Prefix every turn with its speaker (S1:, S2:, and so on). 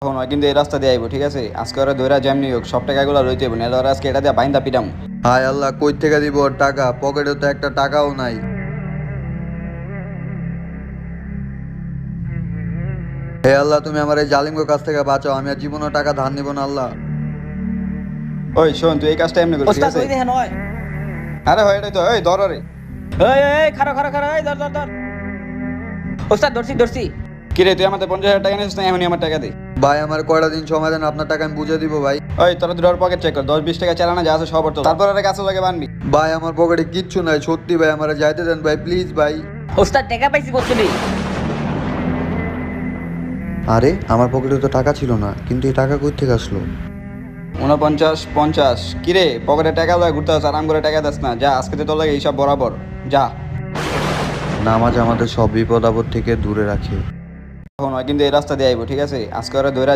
S1: এখন ওই কিন্তু এই রাস্তা দিয়ে আইবো, ঠিক আছে? আজকে ওরা ধইরা যেমনি হোক সব টাকাগুলো লইতে হইব, নাহলে ওরা আজকে এটা দিয়ে বাইন্দা পিটাম।
S2: হায় আল্লাহ, কই থেকে দিব ওর টাকা? পকেটে তো একটা টাকাও নাই। হে আল্লাহ, তুমি আমার এই জালিমগো কাছ থেকে বাঁচাও। আমি আর জীবনও টাকা ধার নিব না আল্লাহ।
S1: ওই শোন, তুই এই কাজটা এমনি করবি, ঠিক
S3: ওস্তাদ
S1: আছে?
S3: ওই দেখেন ওই
S1: আরে হয় এটাই তো, এই ধর রে।
S3: এই এই খারো খারো খারো এই ধর ধর ধর ওস্তাদ ধরছি
S1: কিরে, তুই আমাদের 50,000 টাকা নিয়েছিস না? এমনি আমার টাকা দে।
S2: ভাই, আমার কয়টা দিন সময় দেন, আপনার টাকা আমি বুঝে দিব ভাই।
S1: ওই তোরা দুটোর পকেট চেক কর, 10-20 টাকা চালানা যা আছে সব তো, তারপর ওরা কাছে লাগে বানবি।
S2: ভাই, আমার পকেটে কিচ্ছু নাই সত্যি ভাই, আমার যাইতে দেন ভাই, প্লিজ ভাই।
S3: ওস্তাদ টাকা পাইছি বলছিলি
S2: আরে, আমার পকেটে তো টাকা ছিল না, কিন্তু এই টাকা কই থেকে আসলো?
S1: 49-50 কিরে, পকেটে টাকা লয় ঘুরতে আস, আরাম করে টাকা দাস না। যা, আজকে তো তোর লাগে এইসব বরাবর। যা।
S2: নামাজ আমাদের সব বিপদ আপদ থেকে দূরে রাখে।
S1: এখন ওই কিন্তু এই রাস্তা দিয়ে আইবো, ঠিক আছে? আজকে ওরা ধইরা